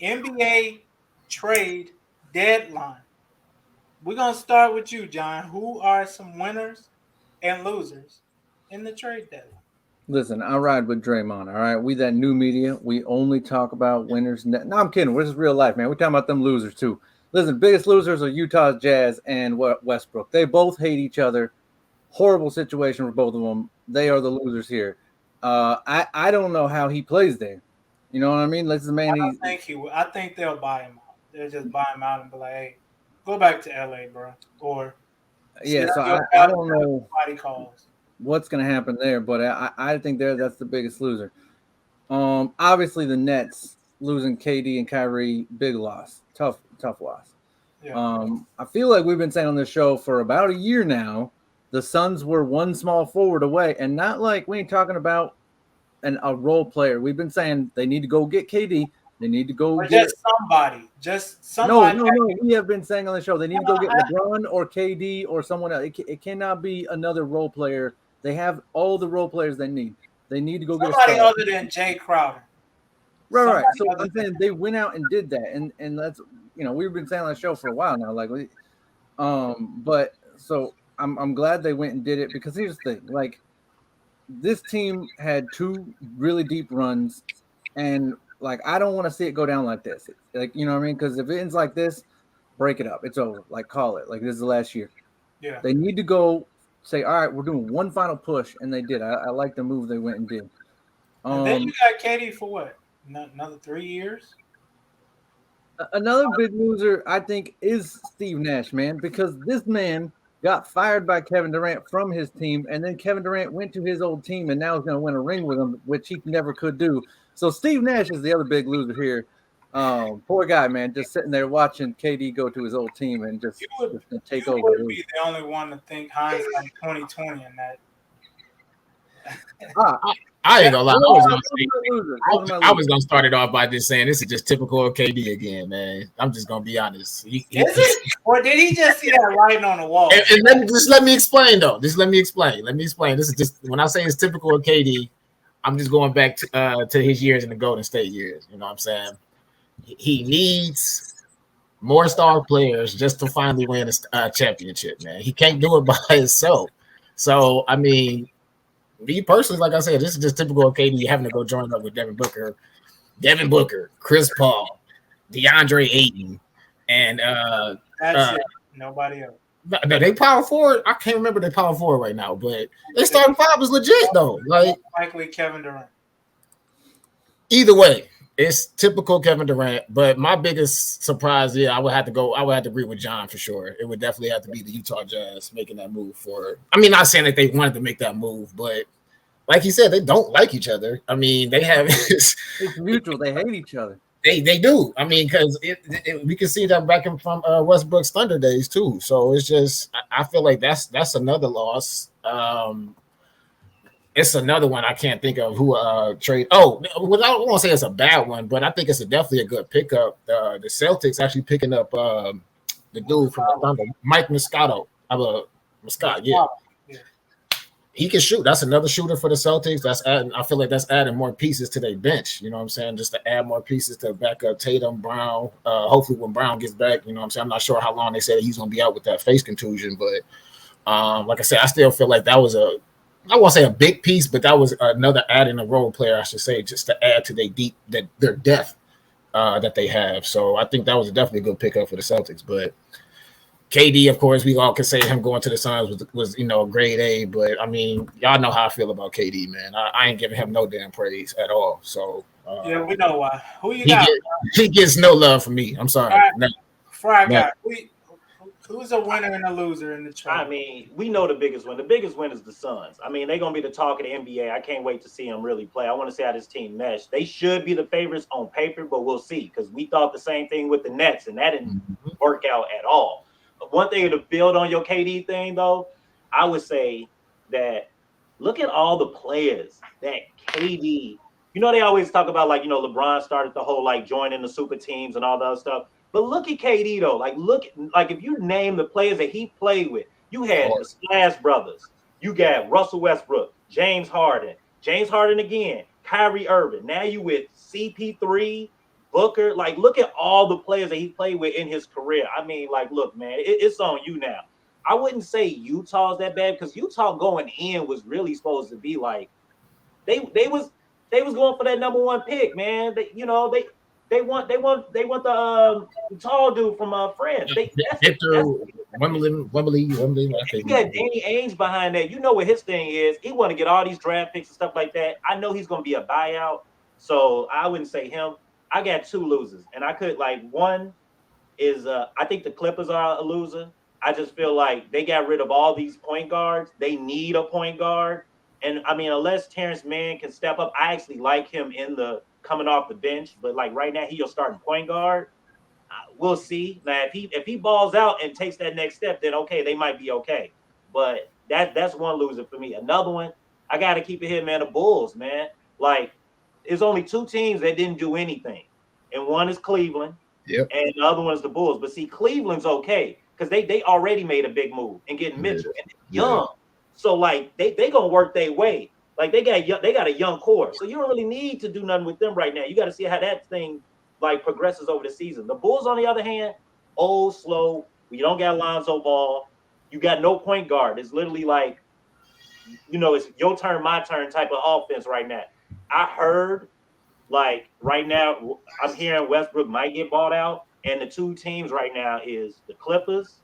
NBA trade deadline. We're gonna start with you, John. Who are some winners and losers in the trade deadline? Listen, I ride with Draymond. All right, we that new media. We only talk about winners. No, I'm kidding. This is real life, man. We're talking about them losers too. Listen, biggest losers are Utah's Jazz and Westbrook. They both hate each other. Horrible situation for both of them. They are the losers here. I don't know how he plays there. You know what I mean? Let's the I man. don't think he will. I think they'll buy him out. They'll just buy him out and be like, "Hey, go back to LA, bro," or sit Yeah. on So your I couch don't until know somebody calls. what's going to happen there, but I think that's the biggest loser. Obviously the Nets losing KD and Kyrie, big loss, tough loss. Yeah, I feel like we've been saying on this show for about a year now, the Suns were one small forward away, and not like we ain't talking about a role player. We've been saying they need to go get KD, they need to go or get just somebody, just no, somebody. no, no. We have been saying on the show they need to go get I, LeBron or KD or someone else. It cannot be another role player. They have all the role players they need. They need to go get a somebody star. other than Jay Crowder. Right, right. Somebody So other I'm than saying they went out and did that, and that's we've been saying on the show for a while now. But so I'm glad they went and did it because here's the thing, like this team had two really deep runs, and like I don't want to see it go down like this. Like you know what I mean? Because if it ends like this, break it up. It's over. Like call it. Like this is the last year. yeah. They need to go say, all right, we're doing one final push, and they did. I like the move they went and did. And then you Um, got Katie for what? Another 3 years? Another big loser, I think, is Steve Nash, man, because this man got fired by Kevin Durant from his team, and then Kevin Durant went to his old team, and now he's going to win a ring with him, which he never could do. So Steve Nash is the other big loser here. Poor guy, man, just sitting there watching KD go to his old team and You just, would just gonna you take over. would be the only one to think hindsight 2020 in that. Ah, I ain't gonna lie. those are my I losers. was gonna start it off by just saying this is just typical of KD again, man. I'm just gonna be honest. Is it? Or did he just see that writing on the wall? And let me explain though. Just let me explain. Let me explain. This is just when I say it's typical of KD. I'm just going back to his years in the Golden State years. You know what I'm saying? He needs more star players just to finally win a championship, man. He can't do it by himself. So I mean, me personally, like I said, this is just typical of KD having to go join up with Devin Booker, Chris Paul, DeAndre Ayton, and That's it. Nobody else. no, they power forward. I can't remember their power forward right now, but their starting five is legit though. Like Likely Kevin Durant. either way, it's typical Kevin Durant. But my biggest surprise, I would have to agree with John for sure. It would definitely have to be the Utah Jazz making that move for. I mean, not saying that they wanted to make that move, but like he said, they don't like each other. I mean, they have It's mutual. They hate each other. They do. I mean, because we can see that back from Westbrook's Thunder days too. So it's just I feel like that's another loss. It's another one I can't think of who trade. Oh, well, I don't want to say it's a bad one, but I think it's definitely a good pickup. The Celtics actually picking up the dude from the Thunder, Mike Moscato. Moscato, yeah. He can shoot. That's another shooter for the Celtics. I feel like that's adding more pieces to their bench. You know what I'm saying? Just to add more pieces to back up Tatum, Brown. Hopefully when Brown gets back, you know what I'm saying? I'm not sure how long they said he's going to be out with that face contusion, but like I said, I still feel like that was I won't say a big piece, but that was another adding a role player, I should say, just to add to their depth that they have. So I think that was definitely a good pickup for the Celtics. But KD, of course, we all could say him going to the Suns was a grade A. But I mean, y'all know how I feel about KD, man. I ain't giving him no damn praise at all. So yeah, we know why. Who you got? He gets no love from me. I'm sorry. Fry guy. Who's a winner and a loser in the trade? I mean, we know the biggest win. The biggest win is the Suns. I mean, they're going to be the talk of the NBA. I can't wait to see them really play. I want to see how this team mesh. They should be the favorites on paper, but we'll see because we thought the same thing with the Nets, and that didn't work out at all. But one thing to build on your KD thing, though, I would say that look at all the players that KD – they always talk about, LeBron started the whole, joining the super teams and all that other stuff. But look at KD though. If you name the players that he played with, you had the Splash Brothers. You got Russell Westbrook, James Harden again, Kyrie Irving. Now you with CP3, Booker. Like, look at all the players that he played with in his career. I mean, like, look, man, it's on you now. I wouldn't say Utah's that bad because Utah going in was really supposed to be like they was going for that number one pick, man. They want the tall dude from France. That's Victor Wembley. I you think got Danny Ainge behind that. You know what his thing is. He want to get all these draft picks and stuff like that. I know he's going to be a buyout, so I wouldn't say him. I got two losers, and I could like one is I think the Clippers are a loser. I just feel like they got rid of all these point guards. They need a point guard. And I mean, unless Terrence Mann can step up, I actually like him in the coming off the bench. But like right now, he's starting point guard. We'll see. Now, if he balls out and takes that next step, then okay, they might be okay. But that's one loser for me. Another one, I got to keep it here, man. The Bulls, man. Like, there's only two teams that didn't do anything, and one is Cleveland, Yep. and the other one is the Bulls. But see, Cleveland's okay because they already made a big move and getting Mitchell and young. So like they gonna work their way. Like they got a young core. So you don't really need to do nothing with them right now. You got to see how that thing like progresses over the season. The Bulls, on the other hand, old, slow. You don't got Lonzo Ball. You got no point guard. It's literally like, it's your turn, my turn type of offense right now. I heard like right now, I'm hearing Westbrook might get bought out, and the two teams right now is the Clippers,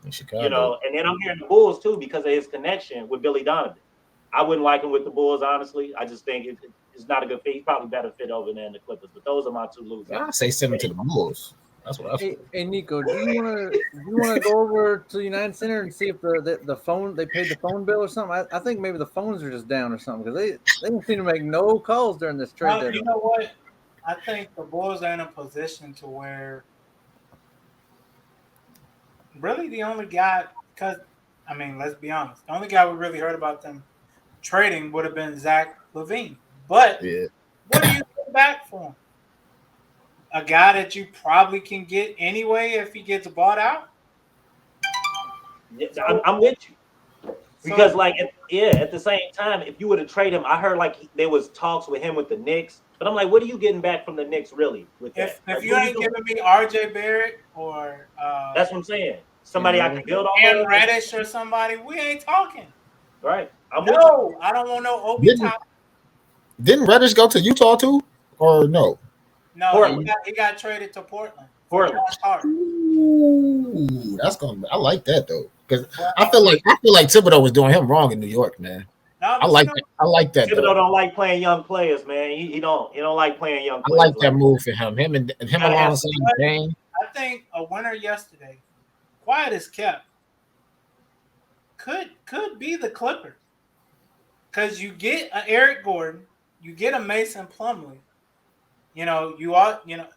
in Chicago. and then I'm hearing the Bulls too because of his connection with Billy Donovan. I wouldn't like him with the Bulls, honestly. I just think it's not a good fit. He's probably better fit over there in the Clippers. But those are my two losers. I say send him to the Bulls. That's what I say. Hey Nico, do you wanna go over to the United Center and see if the phone they paid the phone bill or something? I think maybe the phones are just down or something because they didn't seem to make no calls during this trade. Well, you know what? I think the Bulls are in a position to where really the only guy, because I mean, let's be honest, the only guy we really heard about them trading would have been Zach LaVine. But what do you get back for him? A guy that you probably can get anyway if he gets bought out? I'm with you. Because, at the same time, if you were to trade him, I heard there was talks with him with the Knicks. But I'm like, what are you getting back from the Knicks, really? With that? If you ain't giving me RJ Barrett or that's what I'm saying. Somebody I can build on. Cam Reddish or somebody, we ain't talking. Right. I don't want no Obi Top. Didn't Reddish go to Utah too? Or no? No, he got traded to Portland. Ooh, I like that though. Because I feel like Thibodeau was doing him wrong in New York, man. No, I like that. Thibodeau don't like playing young players, man. He don't like playing young players. I like that move for him. Him alongside Dame. I think a winner yesterday, quiet as kept, could be the Clippers. Because you get an Eric Gordon, you get a Mason Plumlee.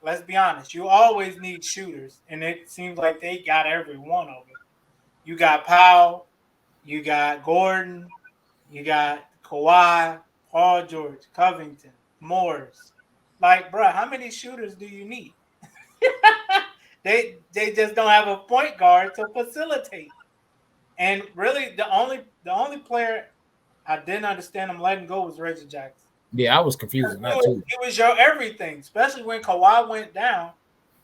Let's be honest, you always need shooters, and it seems like they got every one of them. You got Powell, you got Gordon, you got Kawhi, Paul George, Covington, Morris. Like, bro, how many shooters do you need? They just don't have a point guard to facilitate. And really, the only player I didn't understand them letting go was Reggie Jackson. Yeah, I was confused. It was your everything, especially when Kawhi went down.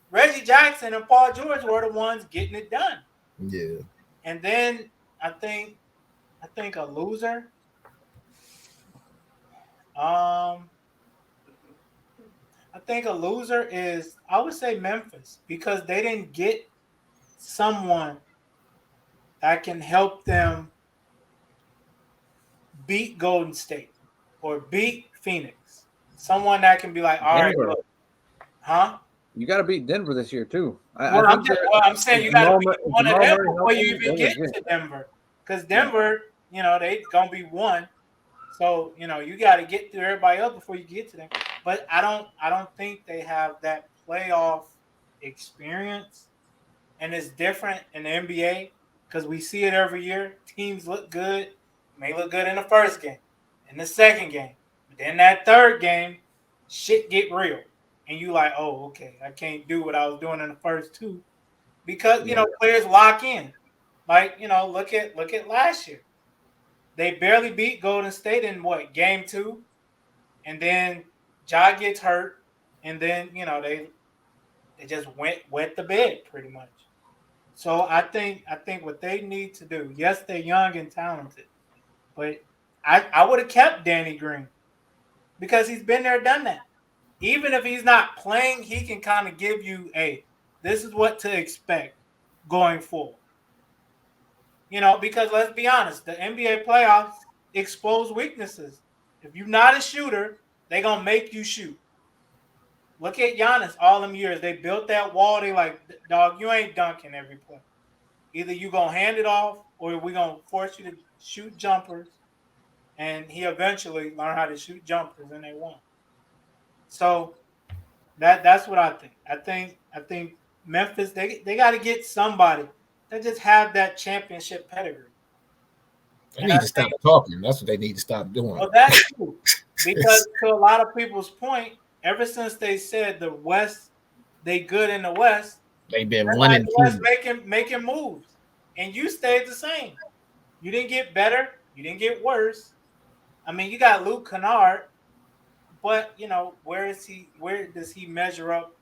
Reggie Jackson and Paul George were the ones getting it done. Yeah. And then I think a loser. I think a loser is, I would say, Memphis, because they didn't get someone that can help them beat Golden State or beat Phoenix. Someone that can be like, all right, look, huh? You got to beat Denver this year too. I'm saying you got to beat one of them before you even get to Denver, because Denver, they gonna be one. So you got to get through everybody else before you get to them. But I don't think they have that playoff experience, and it's different in the NBA because we see it every year. Teams look good, may look good in the first game, in the second game, but then that third game, shit get real. And you like, oh, okay, I can't do what I was doing in the first two, because players lock in. Like look at last year, they barely beat Golden State in game 2, and then Ja gets hurt, and then they just wet the bed pretty much. So I think what they need to do. Yes, they're young and talented, but I would have kept Danny Green because he's been there, done that. Even if he's not playing, he can kind of give you this is what to expect going forward. Because let's be honest, the NBA playoffs expose weaknesses. If you're not a shooter, they're going to make you shoot. Look at Giannis all them years. They built that wall. They like, dog, you ain't dunking every play. Either you going to hand it off or we're going to force you to shoot jumpers. And he eventually learned how to shoot jumpers and they won. So that's what I think. I think Memphis, they got to get somebody that just have that championship pedigree. They need to stop talking. That's what they need to stop doing. Well, that's true. Because to a lot of people's point, ever since they said the West, they good in the West, they've been one and two, making moves, and you stayed the same. You didn't get better. You didn't get worse. I mean, you got Luke Kennard, but where is he? Where does he measure up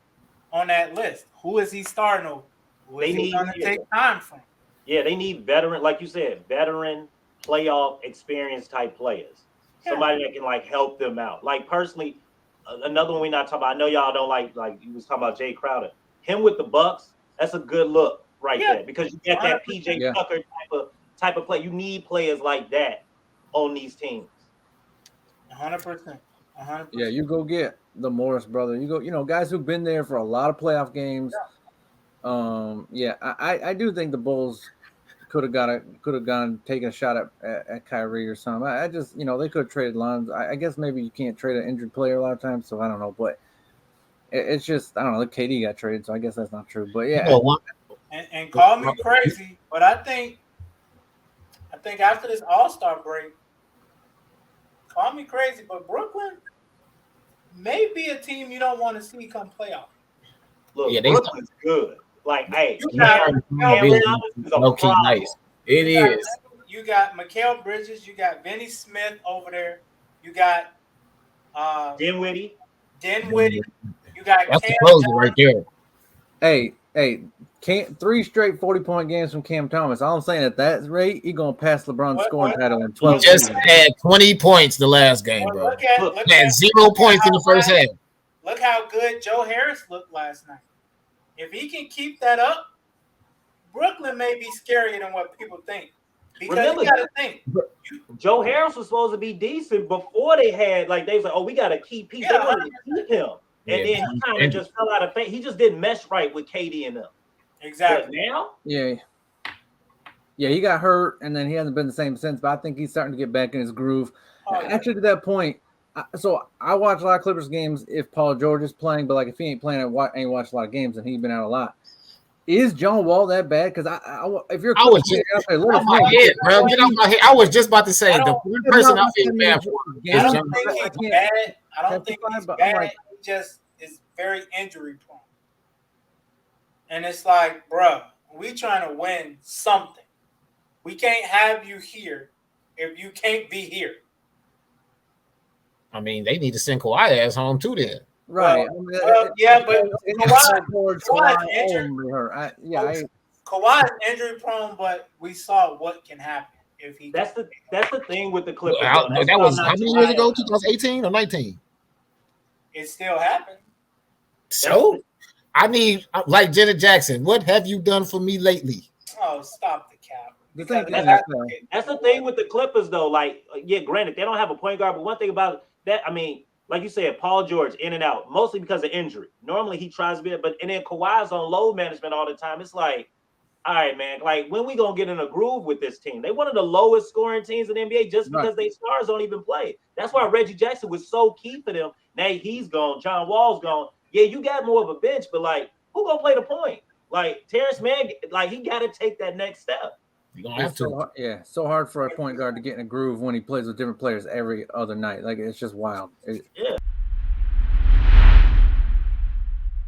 on that list? Who is he starting over? Who is he going to take time from? Yeah, they need veteran, like you said, veteran playoff experience type players. Yeah. Somebody that can help them out. Like personally, another one we're not talking about. I know y'all don't like you was talking about Jay Crowder. Him with the Bucks, that's a good look there because you get that PJ Tucker type of play. You need players like that on these teams. 100%. Yeah, you go get the Morris brother. You go, guys who've been there for a lot of playoff games. Yeah. I do think the Bulls could have gone taken a shot at Kyrie or something. I just they could have traded Lonzo. I guess maybe you can't trade an injured player a lot of times, so I don't know. But it's just I don't know. KD got traded, so I guess that's not true. But yeah, and call me crazy, but I think after this All-Star break, call me crazy, but Brooklyn may be a team you don't want to see come playoff. Look, Brooklyn's good. Hey, low-key nice. It is. You got Mikal Bridges. You got Vinny Smith over there. You got Dinwiddie. You got that's the closer right there. Hey, 3 straight 40-point games from Cam Thomas. All I'm saying at that rate, he's gonna pass LeBron's scoring title in 12. He just had 20 points the last game, bro. Look at 0 points in the first half. Look how good Joe Harris looked last night. If he can keep that up, Brooklyn may be scarier than what people think. Because remember, you got to think. Joe Harris was supposed to be decent before they had, they was like, oh, we got to keep him. They wanted to keep him. And then he kind of just fell out of faith. He just didn't mesh right with KD and them. Exactly. But now? Yeah, he got hurt, and then he hasn't been the same since, but I think he's starting to get back in his groove. Actually, to that point, so I watch a lot of Clippers games if Paul George is playing, but if he ain't playing, I ain't watched a lot of games, and he's been out a lot. Is John Wall that bad? Because if you're, I was just get off my head, bro. Get off my head. I was just about to say the one person I feel bad for is John. I don't think he's bad. He just is very injury prone, and it's like, bro, we trying to win something. We can't have you here if you can't be here. I mean, they need to send Kawhi ass home too then. Right. Yeah, but Kawhi's injury prone, but we saw what can happen if he. That's the thing with the Clippers. That was how many years ago? 2018 or 19? It still happened. So I need, like Janet Jackson, what have you done for me lately? Oh, stop the cap. That's the thing with the Clippers, though. Granted, they don't have a point guard, but one thing about that, I mean, like you said, Paul George in and out, mostly because of injury. Normally he tries to be, and then Kawhi's on load management all the time. It's like, all right, man, when we gonna get in a groove with this team? They one of the lowest scoring teams in the NBA just because they stars don't even play. That's why Reggie Jackson was so key for them. Now he's gone. John Wall's gone. Yeah, you got more of a bench, but who gonna play the point? Terrence Mann, he got to take that next step. You gonna have to. So hard for a point guard to get in a groove when he plays with different players every other night. It's just wild. Yeah.